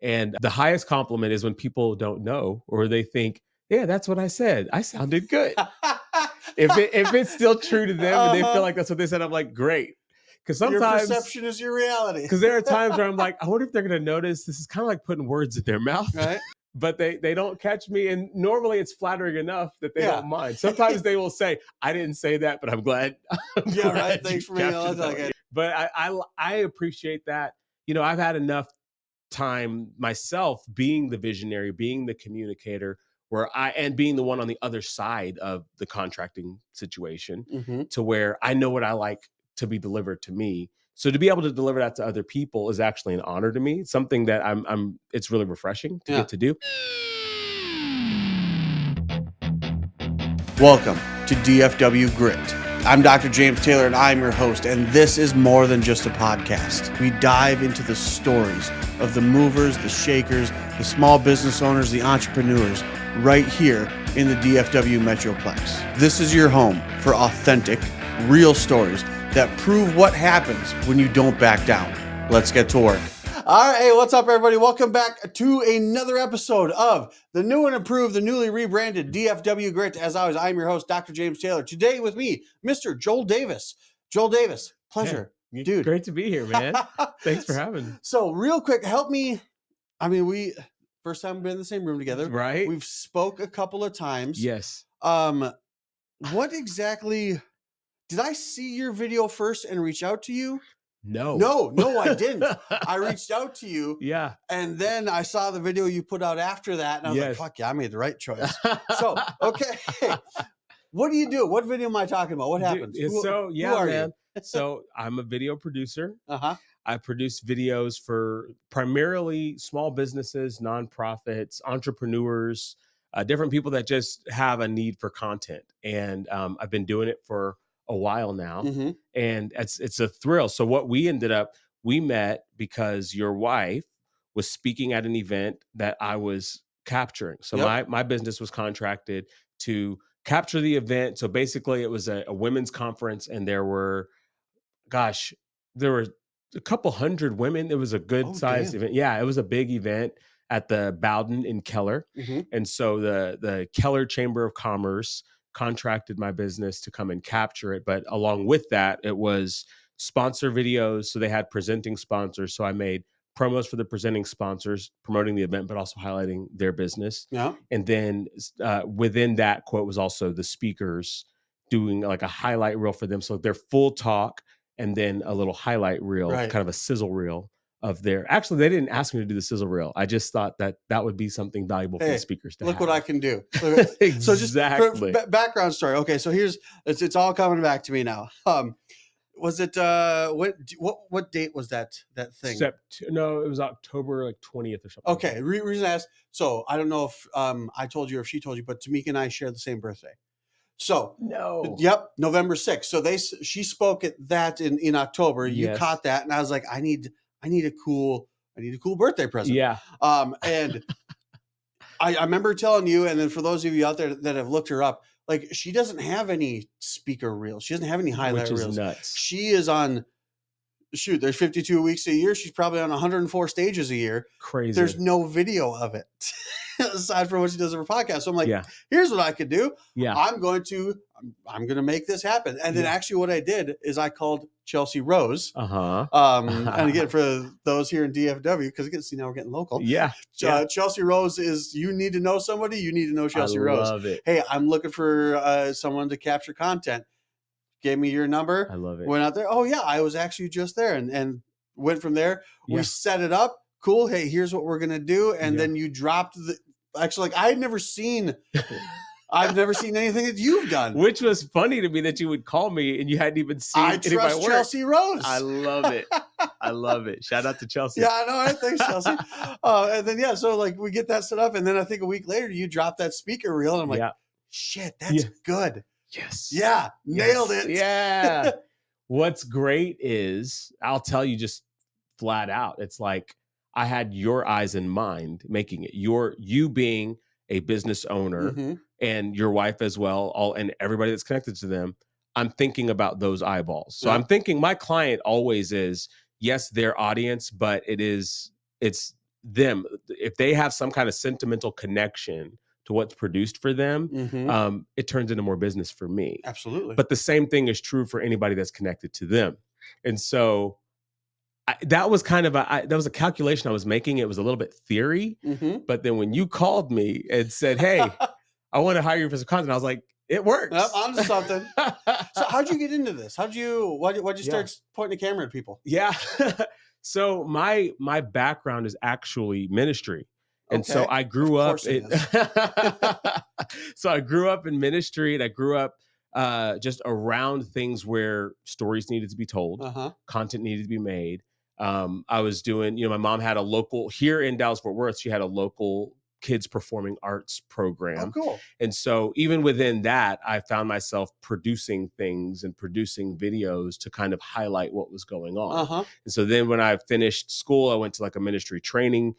And the highest compliment is when people don't know, or they think, yeah, that's what I said. I sounded good. If it's still true to them and they feel like that's what they said, I'm like, great. Because sometimes your perception is your reality. Because there are times where I'm like, I wonder if they're going to notice. This is kind of like putting words in their mouth, right? But they don't catch me. And normally it's flattering enough that they don't mind. Sometimes they will say, I didn't say that, but I'm glad. Right. Thanks for making it look like. But I appreciate that. I've had enough time myself being the visionary, being the communicator, and being the one on the other side of the contracting situation, to where I know what I like to be delivered to me. So to be able to deliver that to other people is actually an honor to me. It's something that it's really refreshing to get to do. Welcome to DFW Grit. I'm Dr. James Taylor, and I'm your host, and this is more than just a podcast. We dive into the stories of the movers, the shakers, the small business owners, the entrepreneurs, right here in the DFW Metroplex. This is your home for authentic, real stories that prove what happens when you don't back down. Let's get to work. All right, hey, what's up, everybody? Welcome back to another episode of the new and improved, the newly rebranded DFW Grit. As always, I'm your host, Dr. James Taylor. Today with me, Mr. Joel Davis. Joel Davis, pleasure, dude. Great to be here, man. Thanks for having me. So, real quick, help me. I mean, first time we've been in the same room together, right? We've spoke a couple of times. Yes. What exactly? Did I see your video first and reach out to you? No, I didn't. I reached out to you. Yeah. And then I saw the video you put out after that. And I was like, fuck yeah, I made the right choice. So, okay. What do you do? What video am I talking about? What happens? Who are you? So I'm a video producer. I produce videos for primarily small businesses, nonprofits, entrepreneurs, different people that just have a need for content. And I've been doing it for a while now, and it's a thrill. So what we met because your wife was speaking at an event that I was capturing. So my business was contracted to capture the event. So basically it was a women's conference, and there were a couple hundred women. It was a good sized event. Yeah, it was a big event at the Bowden in Keller. And so the Keller Chamber of Commerce contracted my business to come and capture it. But along with that, it was sponsor videos. So they had presenting sponsors. So I made promos for the presenting sponsors, promoting the event, but also highlighting their business. Yeah. And then within that quote was also the speakers doing like a highlight reel for them. So their full talk and then a little highlight reel, kind of a sizzle reel of their. Actually, they didn't ask me to do the sizzle reel. I just thought that would be something valuable for the speakers to look have. What I can do. Exactly. So just background story. Okay, so here's it's all coming back to me now. Was it what date was that thing? No, it was October 20th or something. Okay, reason I asked. So I don't know if I told you or if she told you, but Tamika and I share the same birthday. So November 6th. So she spoke at that in October. You caught that, and I was like, I need a cool birthday present. Yeah. And I remember telling you, and then for those of you out there that have looked her up, like she doesn't have any speaker reels. She doesn't have any highlight reels. Which is nuts. She is on. Shoot, there's 52 weeks a year. She's probably on 104 stages a year. Crazy. There's no video of it aside from what she does in her podcast. So I'm like, here's what I could do. Yeah. I'm going to make this happen. And then actually what I did is I called Chelsea Rose. And again, for those here in DFW, because again, see now we're getting local. Yeah. Chelsea Rose is, you need to know somebody, you need to know Chelsea Rose. I love it. Hey, I'm looking for someone to capture content. Gave me your number. I love it. Went out there. Oh yeah, I was actually just there, and went from there. We set it up. Cool. Hey, here's what we're gonna do, and then you dropped the. Actually, like I've never seen anything that you've done. Which was funny to me that you would call me and you hadn't even seen any of my work. Chelsea Rose. I love it. I love it. Shout out to Chelsea. Yeah, I know. Right? Thanks, Chelsea. And then so like we get that set up, and then I think a week later you drop that speaker reel, and I'm like, shit, that's good. Yes. Yeah. Nailed it. Yeah. What's great is I'll tell you just flat out. It's like I had your eyes in mind making it. You being a business owner and your wife as well, and everybody that's connected to them. I'm thinking about those eyeballs. So I'm thinking my client always is, yes, their audience, but it's them, if they have some kind of sentimental connection to what's produced for them, it turns into more business for me. Absolutely. But the same thing is true for anybody that's connected to them. And so that was kind of that was a calculation I was making. It was a little bit theory, but then when you called me and said, "Hey, I want to hire you for some content," I was like, "It works." Yep, on to something. So how'd you get into this? Why'd you start pointing the camera at people? Yeah. So my background is actually ministry. And so I grew up so I grew up in ministry, and I grew up just around things where stories needed to be told, content needed to be made. I was doing, my mom had a local here in Dallas-Fort Worth. She had a local kids performing arts program. Oh, cool. And so even within that, I found myself producing things and producing videos to kind of highlight what was going on. And so then when I finished school, I went to like a ministry training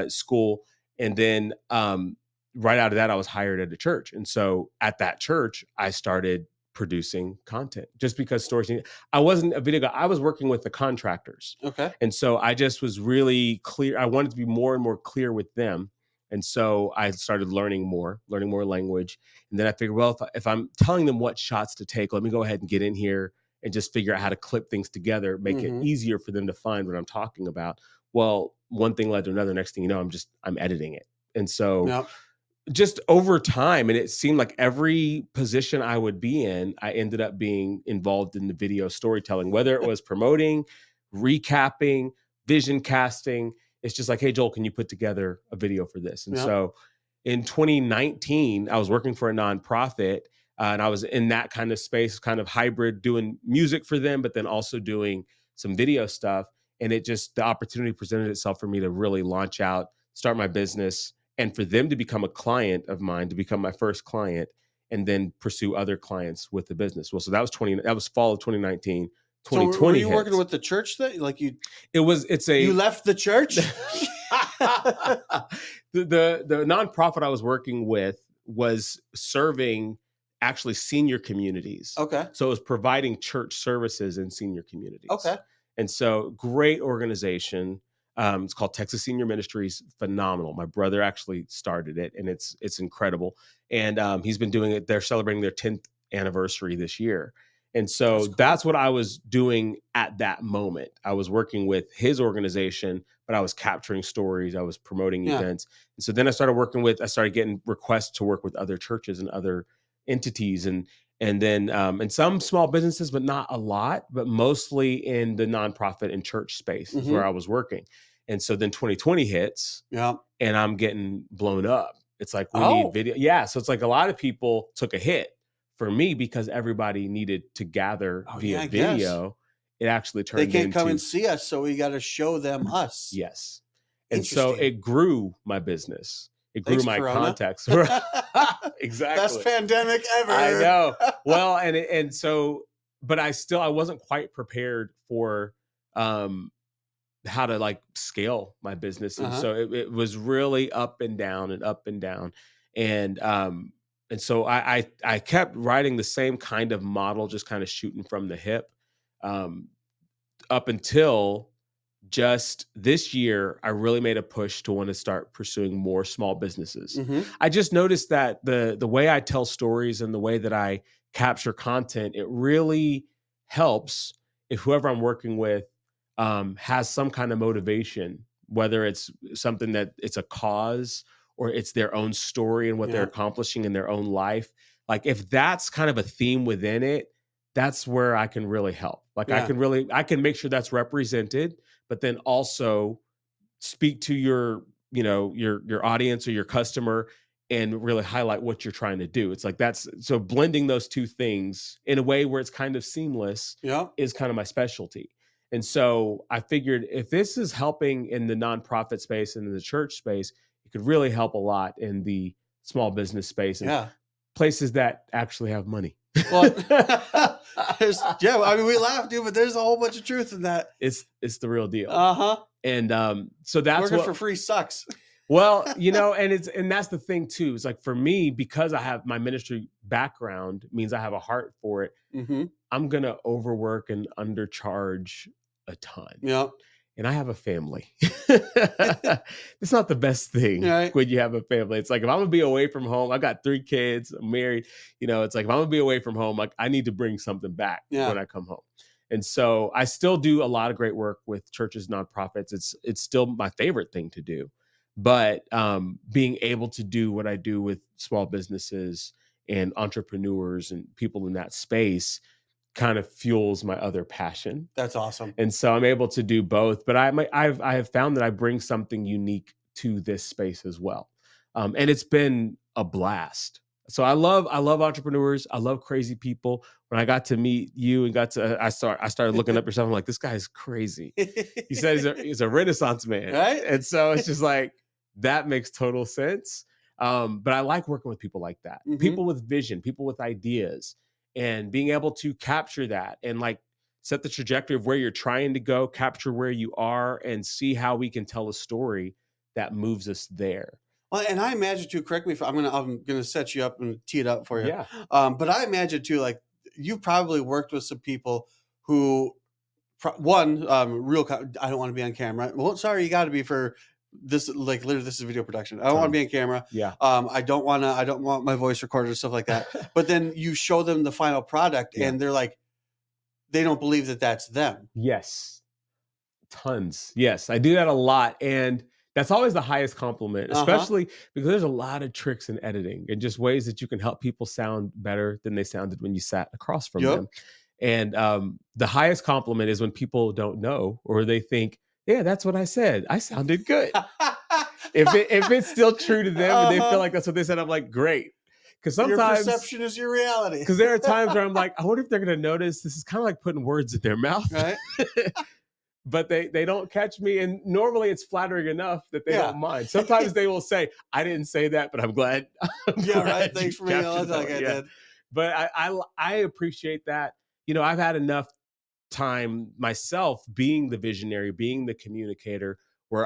school. And then right out of that, I was hired at a church. And so at that church, I started producing content just because stories. I wasn't a video guy. I was working with the contractors. Okay. And so I just was really clear. I wanted to be more and more clear with them. And so I started learning more language. And then I figured, well, if I'm telling them what shots to take, let me go ahead and get in here and just figure out how to clip things together, make it easier for them to find what I'm talking about. Well, one thing led to another. Next thing you know, I'm editing it. And so just over time, and it seemed like every position I would be in, I ended up being involved in the video storytelling, whether it was promoting, recapping, vision casting. It's just like, hey, Joel, can you put together a video for this? And so in 2019, I was working for a nonprofit, and I was in that kind of space, kind of hybrid, doing music for them, but then also doing some video stuff. And the opportunity presented itself for me to really launch out, start my business, and for them to become a client of mine, to become my first client, and then pursue other clients with the business. Well, so that was fall of 2019. 2020 so were you working with the church thing? Like you left the church? the nonprofit I was working with was serving actually senior communities. Okay. So it was providing church services in senior communities. Okay. And so great organization. It's called Texas Senior Ministries. Phenomenal. My brother actually started it, and it's incredible. And he's been doing it. They're celebrating their 10th anniversary this year. And so that's what I was doing at that moment. I was working with his organization, but I was capturing stories. I was promoting events. And so then I started getting requests to work with other churches and other entities, and then and some small businesses, but not a lot, but mostly in the nonprofit and church space is where I was working. And so then 2020 hits, and I'm getting blown up. It's like, we need video. Yeah. So it's like a lot of people took a hit. For me, because everybody needed to gather via video, it actually turned into... They can't come and see us, so we got to show them us. Yes. And so it grew my business. It grew my contacts. Exactly. Best pandemic ever. I know. Well, and so, but I wasn't quite prepared for how to like scale my business. And so it was really up and down and up and down. And so I kept writing the same kind of model, just kind of shooting from the hip, up until just this year. I really made a push to want to start pursuing more small businesses. I just noticed that the way I tell stories and the way that I capture content, it really helps if whoever I'm working with has some kind of motivation, whether it's something that it's a cause or it's their own story and what they're accomplishing in their own life. Like if that's kind of a theme within it, that's where I can really help. Like I can make sure that's represented, but then also speak to your audience or your customer and really highlight what you're trying to do. It's like so blending those two things in a way where it's kind of seamless is kind of my specialty. And so I figured if this is helping in the nonprofit space and in the church space, it could really help a lot in the small business space and places that actually have money. Well, I mean, we laugh, dude, but there's a whole bunch of truth in that. It's the real deal. And so that's working for free sucks. Well, and that's the thing too. It's like for me, because I have my ministry background, means I have a heart for it. I'm gonna overwork and undercharge a ton. and I have a family. It's not the best thing Right. when you have a family. It's like, if I'm gonna be away from home, I got 3 kids, I'm married, it's like, if I'm gonna be away from home, like, I need to bring something back when I come home. And so I still do a lot of great work with churches, nonprofits. It's still my favorite thing to do. But being able to do what I do with small businesses and entrepreneurs and people in that space kind of fuels my other passion. That's awesome. And so I'm able to do both. But I have found that I bring something unique to this space as well, and it's been a blast. So I love entrepreneurs. I love crazy people. When I got to meet you and I started looking up yourself. I'm like, this guy's crazy. He said he's a Renaissance man, right? And so it's just like, that makes total sense. But I like working with people like that, people with vision, people with ideas, and being able to capture that and like set the trajectory of where you're trying to go, capture where you are, and see how we can tell a story that moves us there. Well, and I imagine too, correct me if I'm gonna set you up and tee it up for you. Yeah. But I imagine too, like, you probably worked with some people who, I don't want to be on camera. Well, sorry, you got to be for this. Like, literally, this is video production. I don't want to be on camera. Yeah. I don't want my voice recorded or stuff like that. But then you show them the final product, and they're like, they don't believe that that's them. Yes. Tons. Yes, I do that a lot. And that's always the highest compliment, especially because there's a lot of tricks in editing and just ways that you can help people sound better than they sounded when you sat across from them. And the highest compliment is when people don't know, or they think, yeah, that's what I said. I sounded good. if it's still true to them and they feel like that's what they said, I'm like, great. Because sometimes your perception is your reality. Because there are times where I'm like, I wonder if they're going to notice. This is kind of like putting words in their mouth. Right. But they don't catch me. And normally it's flattering enough that they don't mind. Sometimes they will say, I didn't say that, but I'm glad. Right. Thanks for making it like I did. But I appreciate that. I've had enough time myself being the visionary, being the communicator,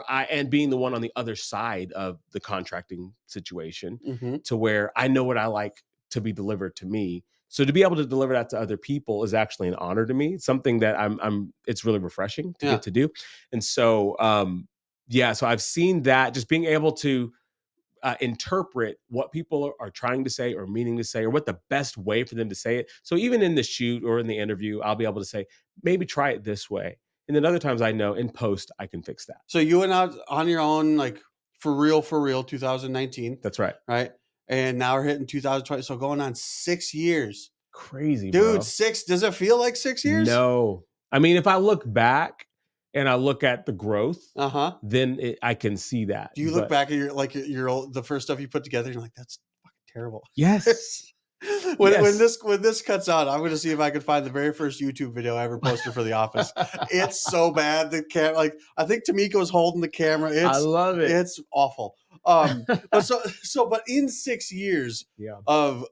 and being the one on the other side of the contracting situation, to where I know what I like to be delivered to me. So to be able to deliver that to other people is actually an honor to me. It's something that it's really refreshing to get to do. And so, so I've seen that, just being able to interpret what people are trying to say or meaning to say, or what the best way for them to say it. So even in the shoot or in the interview, I'll be able to say, maybe try it this way. And then other times I know in post, I can fix that. So you went out on your own, like for real, 2019. That's right. Right. And now we're hitting 2020. So going on 6 years. Crazy, dude, bro. 6. Does it feel like 6 years? No. I mean, if I look back and I look at the growth, then I can see that. Do you look back at the first stuff you put together and you're like, that's fucking terrible? Yes. When this cuts out, I'm going to see if I can find the very first YouTube video I ever posted for The Office. It's so bad. I think Tamiko's holding the camera. I love it. It's awful. But in 6 years of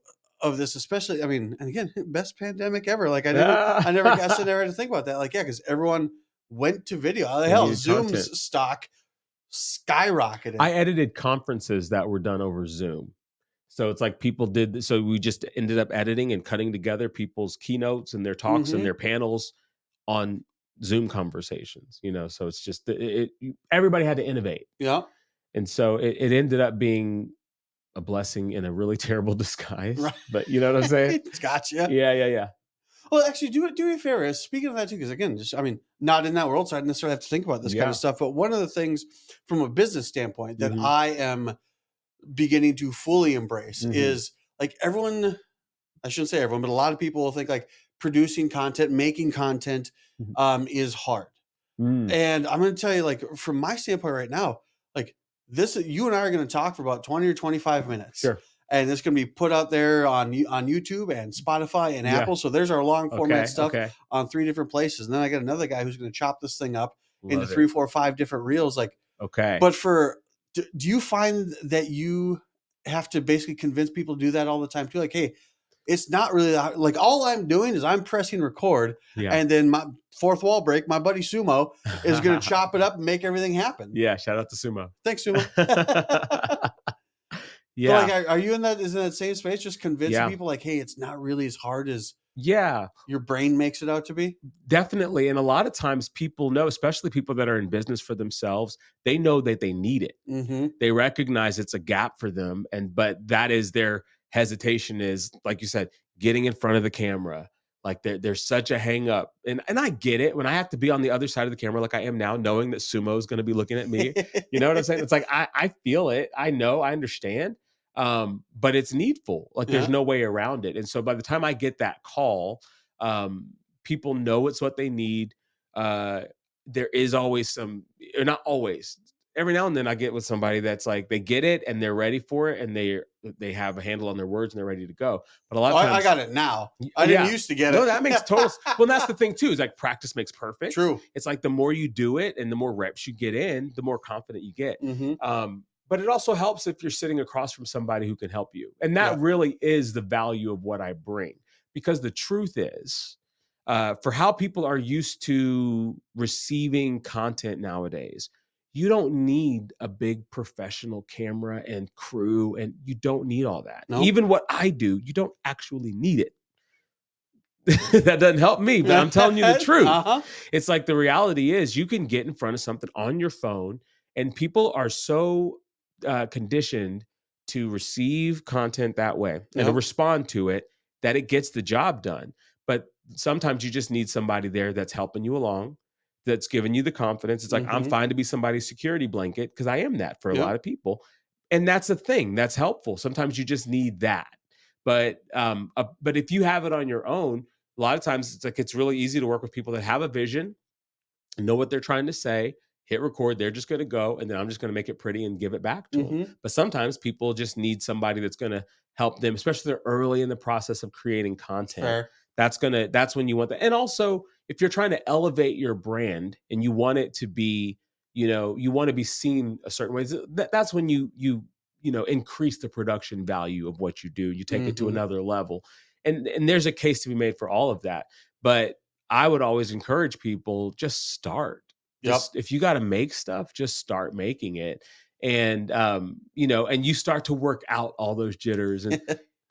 this, especially, I mean, and again, best pandemic ever. Like I never guessed I never had to think about that. Like, because everyone went to video. Hell, Zoom's stock skyrocketed. I edited conferences that were done over Zoom. So it's like people did. So we just ended up editing and cutting together people's keynotes and their talks and their panels on Zoom conversations, so it's just, everybody had to innovate. Yeah. And so it ended up being a blessing in a really terrible disguise. Right. But you know what I'm saying? Gotcha. Yeah. Well, actually, do me a favor. Speaking of that too, because again, not in that world, so I didn't necessarily have to think about this kind of stuff. But one of the things from a business standpoint that I am beginning to fully embrace is, like, everyone, I shouldn't say everyone, but a lot of people will think like producing content, making content is hard. And I'm going to tell you, like, from my standpoint right now, like this, you and I are going to talk for about 20 or 25 minutes. Sure. And it's going to be put out there on YouTube and Spotify and Apple. So there's our long format stuff on 3 different places. And then I got another guy who's going to chop this thing up into 3, 4, 5 different reels. Like, but do you find that you have to basically convince people to do that all the time too? Like, hey, it's not really like, all I'm doing is I'm pressing record, and then my fourth wall break, my buddy Sumo is going to chop it up and make everything happen. Yeah. Shout out to Sumo. Thanks, Sumo. Yeah. But like, are you in that same space? Just convincing people like, hey, it's not really as hard as Yeah, your brain makes it out to be. definitely. And a lot of times people know, especially people that are in business for themselves, they know that they need it. Mm-hmm. They recognize it's a gap for them. But that is their hesitation, is, like you said, getting in front of the camera. Like there's such a hang up. And I get it when I have to be on the other side of the camera, like I am now, knowing that Sumo is going to be looking at me. You know what I'm saying? It's like, I feel it. I know, I understand. But it's needful. Like there's no way around it. And so by the time I get that call, um, people know it's what they need. There is always some, or not always, every now and then I get with somebody that's like, they get it and they're ready for it, and they have a handle on their words and they're ready to go. But a lot of times I got it now. I didn't yeah. used to get No, it. that makes total well, and that's the thing too, is like practice makes perfect. True. It's like the more you do it and the more reps you get in, the more confident you get. Mm-hmm. But it also helps if you're sitting across from somebody who can help you. And that really is the value of what I bring. Because the truth is, for how people are used to receiving content nowadays, you don't need a big professional camera and crew, and you don't need all that. Nope. Even what I do, you don't actually need it. That doesn't help me, but I'm telling you the truth. It's like, the reality is, you can get in front of something on your phone, and people are so conditioned to receive content that way and to respond to it, that it gets the job done. But sometimes you just need somebody there that's helping you along, that's giving you the confidence. It's like, I'm fine to be somebody's security blanket, because I am that for a lot of people. And that's a thing that's helpful. Sometimes you just need that. But if you have it on your own, a lot of times it's like, it's really easy to work with people that have a vision, know what they're trying to say, hit record, they're just going to go, and then I'm just going to make it pretty and give it back to them. But sometimes people just need somebody that's going to help them, especially if they're early in the process of creating content. Fair. That's when you want that. And also, if you're trying to elevate your brand and you want it to be, you want to be seen a certain way, that's when you increase the production value of what you do. You take it to another level. And there's a case to be made for all of that. But I would always encourage people, just start. If you got to make stuff, just start making it. And, and you start to work out all those jitters, and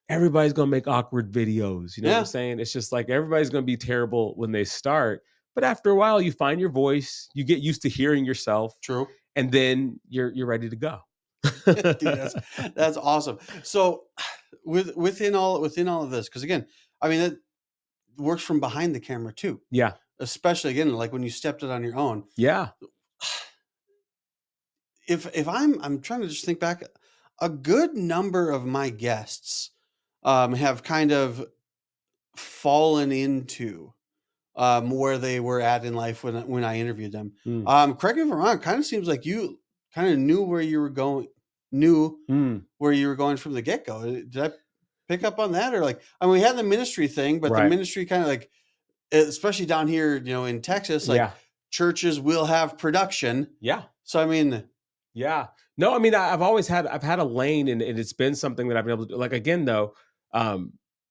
everybody's going to make awkward videos. You know what I'm saying? It's just like, everybody's going to be terrible when they start. But after a while, you find your voice, you get used to hearing yourself. True. And then you're ready to go. Dude, that's awesome. So within all of this, because again, I mean, it works from behind the camera too. Yeah. Especially again, like when you stepped it on your own. Yeah. If I'm trying to just think back, a good number of my guests have kind of fallen into where they were at in life when I interviewed them. Correct me if I'm wrong. Kind of seems like you kind of knew where you were going, from the get-go. Did I pick up on that? Or like, I mean, we had the ministry thing, but the ministry kind of like, especially down here, in Texas, like churches will have production. Yeah. So, I mean, yeah. No, I mean, I've had a lane, and it's been something that I've been able to do. Like, again, though,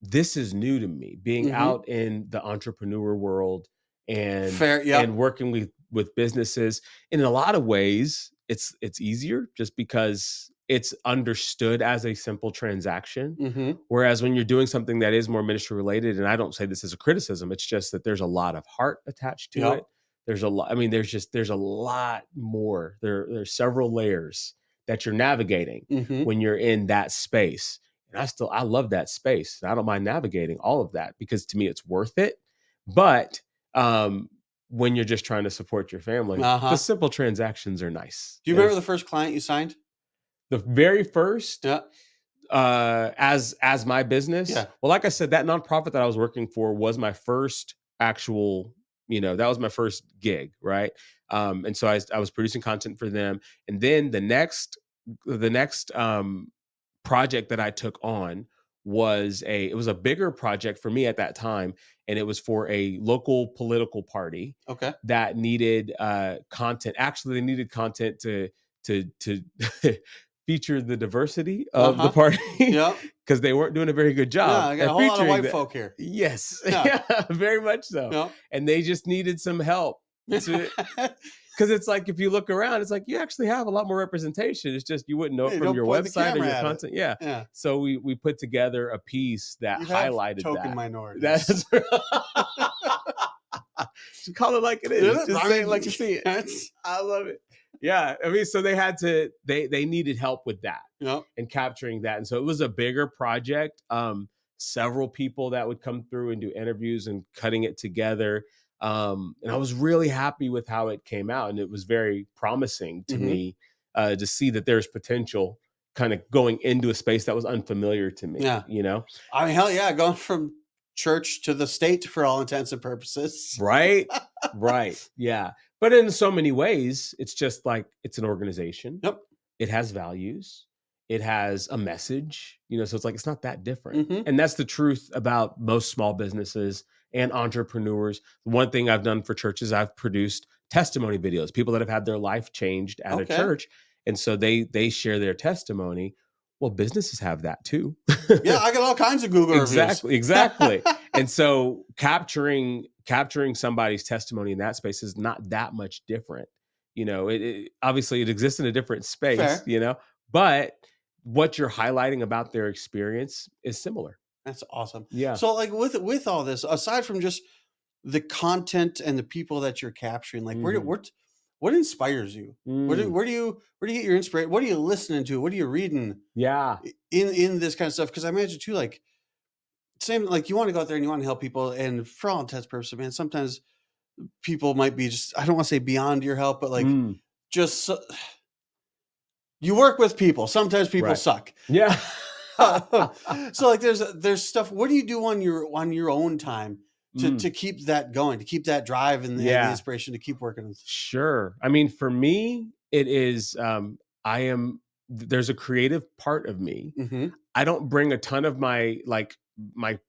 this is new to me, being out in the entrepreneur world and and working with businesses. In a lot of ways, it's easier, just because it's understood as a simple transaction. Whereas when you're doing something that is more ministry related, and I don't say this as a criticism, it's just that there's a lot of heart attached to it. There's a lot. I mean, there's a lot more. There's several layers that you're navigating when you're in that space. And I love that space. I don't mind navigating all of that, because to me it's worth it. But when you're just trying to support your family, the simple transactions are nice. Do you remember the first client you signed? The very first, as my business. Yeah. Well, like I said, that nonprofit that I was working for was my first actual, that was my first gig, right? And so I was producing content for them. And then the next project that I took on was it was a bigger project for me at that time, and it was for a local political party that needed content. Actually, they needed content to feature the diversity of the party, because they weren't doing a very good job. I got a whole lot of white folk here. Yes, yeah, very much so. And they just needed some help. because it's like, if you look around, it's like you actually have a lot more representation. It's just you wouldn't know it Hey, from don't your point the website or camera your at it. content. Yeah. Yeah. So we put together a piece that You have highlighted token that. minorities. Just call it like it is. Just say it like you see it. I love it. Yeah. I mean, so they needed help with that. Yep. And capturing that. And so it was a bigger project. Several people that would come through and do interviews and cutting it together. And I was really happy with how it came out. And it was very promising to me to see that there's potential kind of going into a space that was unfamiliar to me. Yeah. You know? I mean, hell yeah, going from church to the state for all intents and purposes. Right. Right. Yeah. But in so many ways, it's just like it's an organization. Yep. It has values. It has a message, so it's like, it's not that different. Mhm. And that's the truth about most small businesses and entrepreneurs. One thing I've done for churches, I've produced testimony videos, people that have had their life changed at a church. And so they share their testimony. Well, businesses have that too. Yeah, I got all kinds of Google reviews. Exactly. And so capturing somebody's testimony in that space is not that much different. Obviously it exists in a different space, Fair. but what you're highlighting about their experience is similar. That's awesome. Yeah. So like with all this, aside from just the content and the people that you're capturing, like what inspires you? Where do you get your inspiration? What are you listening to? What are you reading? Yeah. In this kind of stuff? Because I imagine too, like same, like you want to go out there and you want to help people, and for all intents and purposes, man, sometimes people might be just, I don't want to say beyond your help, but like just you work with people. Sometimes people suck. Yeah. So like there's stuff. What do you do on your own time to keep that going, to keep that drive and the inspiration to keep working? Sure. I mean, for me, it is there's a creative part of me. I don't bring a ton of my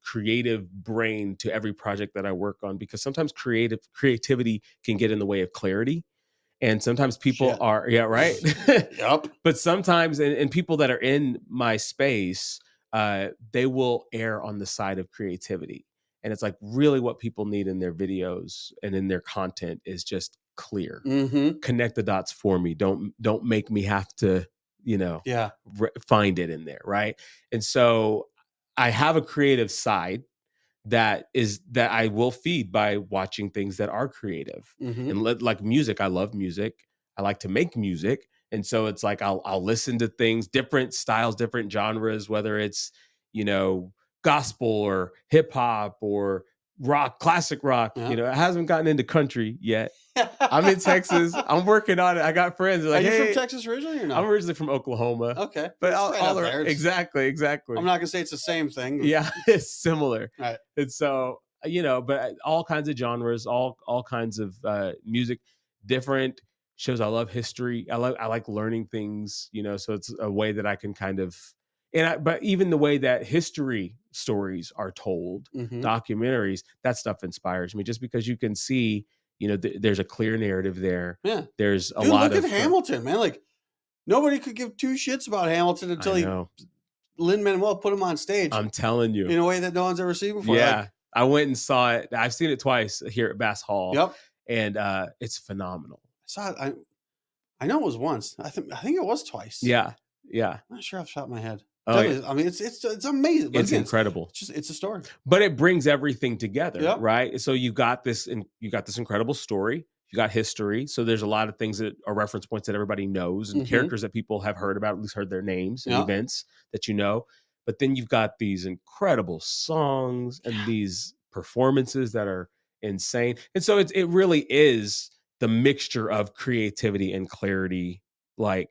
creative brain to every project that I work on, because sometimes creativity can get in the way of clarity. And sometimes people are, right. Yep. But sometimes, and people that are in my space, they will err on the side of creativity. And it's like, really what people need in their videos and in their content is just clear. Connect the dots for me. Don't make me have to, find it in there. Right. And so I have a creative side that I will feed by watching things that are creative. And like music, I love music. I like to make music. And so it's like, I'll listen to things, different styles, different genres, whether it's, gospel or hip hop or rock, classic rock. It hasn't gotten into country yet. I'm in Texas. I'm working on it. I got friends. Like, are you from Texas originally or not? I'm originally from Oklahoma. Okay. But exactly. I'm not going to say it's the same thing. Yeah, it's similar. Right. And so, but all kinds of genres, all kinds of music, different shows. I love history. I like learning things, so it's a way that I can kind of, but even the way that history stories are told, documentaries, that stuff inspires me, just because you can see, there's a clear narrative there. Yeah. There's a lot of. Look at Hamilton, man. Like, nobody could give two shits about Hamilton until Lin-Manuel put him on stage. I'm telling you. In a way that no one's ever seen before. Yeah. Like, I went and saw it. I've seen it twice here at Bass Hall. Yep. And it's phenomenal. I saw it. I know it was once. I think it was twice. Yeah. Yeah. I'm not sure off the top of my head. Oh, yeah. I mean, it's amazing. It's incredible. It's a story. But it brings everything together, right? So you got this incredible story. You got history. So there's a lot of things that are reference points that everybody knows, and characters that people have heard about, at least heard their names, and events that you know. But then you've got these incredible songs and these performances that are insane. And so it really is the mixture of creativity and clarity, like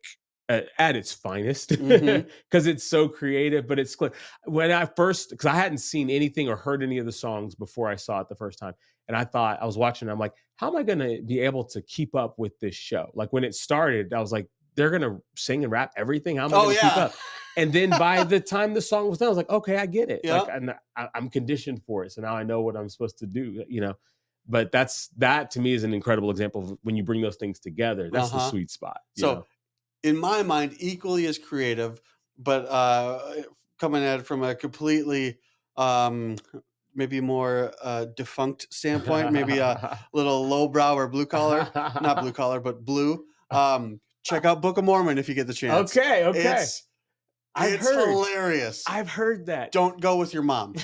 at its finest, because it's so creative. But it's when because I hadn't seen anything or heard any of the songs before I saw it the first time. And I was watching, I'm like, how am I going to be able to keep up with this show? Like, when it started, I was like, they're going to sing and rap everything. How am I going to keep up? And then by the time the song was done, I was like, okay, I get it. Like, and I'm conditioned for it. So now I know what I'm supposed to do, but that to me is an incredible example of when you bring those things together. That's the sweet spot. So in my mind, equally as creative, but coming at it from a completely maybe more defunct standpoint, maybe a little lowbrow or blue collar, not blue collar, but blue. Check out Book of Mormon if you get the chance. Okay. It's hilarious. I've heard that. Don't go with your mom.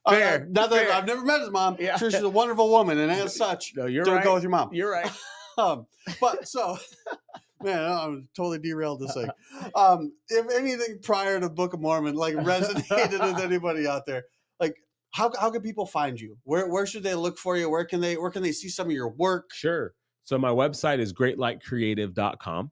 Fair. I've never met his mom. Yeah. Sure, she's a wonderful woman, and as such, No, you're don't right. go with your mom. You're right. But so, man, I'm totally derailed this thing. If anything prior to Book of Mormon like resonated with anybody out there, like how can people find you? Where should they look for you? Where can they see some of your work? Sure. So my website is greattlightcreative.com.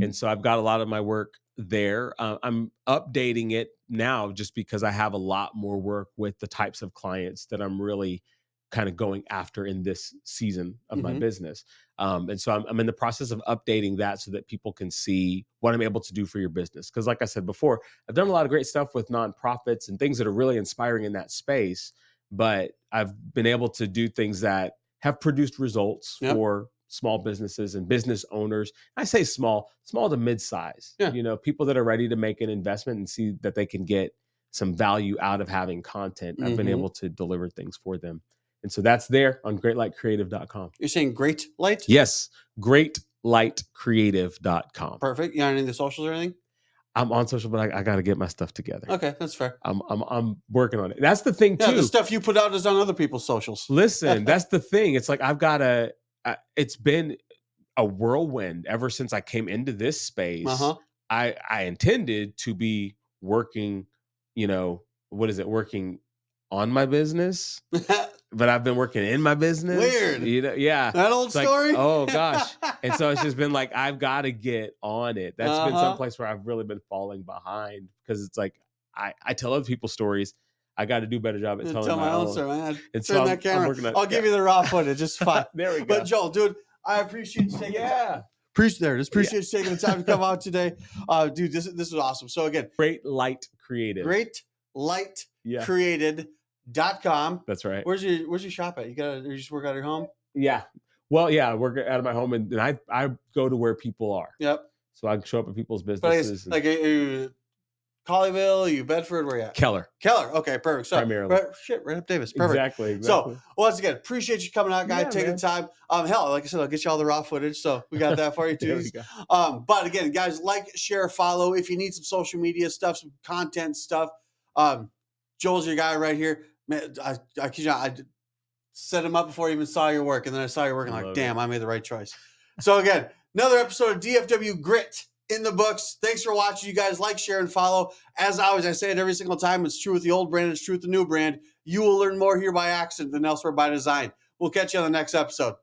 And so I've got a lot of my work there. I'm updating it now just because I have a lot more work with the types of clients that I'm really kind of going after in this season of my business. And so I'm in the process of updating that so that people can see what I'm able to do for your business. Because like I said before, I've done a lot of great stuff with nonprofits and things that are really inspiring in that space, but I've been able to do things that have produced results for small businesses and business owners. I say small to mid-size, people that are ready to make an investment and see that they can get some value out of having content. I've been able to deliver things for them. And so that's there on greattlightcreative.com. You're saying Greattlight? Yes, greattlightcreative.com. Perfect. You on any of the socials or anything? I'm on social, but I got to get my stuff together. Okay, that's fair. I'm working on it. That's the thing too. Yeah, the stuff you put out is on other people's socials. Listen, that's the thing. It's like I've got to. It's been a whirlwind ever since I came into this space. I intended to be working, working on my business, but I've been working in my business. Weird. Yeah. That old story. Oh gosh. And so it's just been like, I've got to get on it. That's been some place where I've really been falling behind because it's like, I tell other people's stories. I got to do a better job at telling my own story, man. And turn that camera. I'll give you the raw footage. It's fine. There we go. But Joel, dude, I appreciate you taking time. Appreciate you taking the time to come out today. Dude, this is awesome. So again, Greattlight Creative. Greattlightcreative.com. That's right. Where's your shop at? You just work out of your home? Yeah. Well, yeah, I work out of my home and I go to where people are. Yep. So I can show up at people's businesses. But Colleyville, you Bedford, where you at? Keller. Okay, perfect. So, primarily. Right up Davis. Perfect. Exactly. So, once again, appreciate you coming out, guys, taking the time. Hell, like I said, I'll get you all the raw footage. So, we got that for you, too. But again, guys, like, share, follow. If you need some social media stuff, some content stuff, Joel's your guy right here. Man, I kid you not, I set him up before I even saw your work. And then I saw your work and like, damn, I made the right choice. So, again, another episode of DFW Grit in the books. Thanks for watching, you guys. Like, share, and follow. As always, I say it every single time. It's true with the old brand. It's true with the new brand. You will learn more here by accident than elsewhere by design. We'll catch you on the next episode.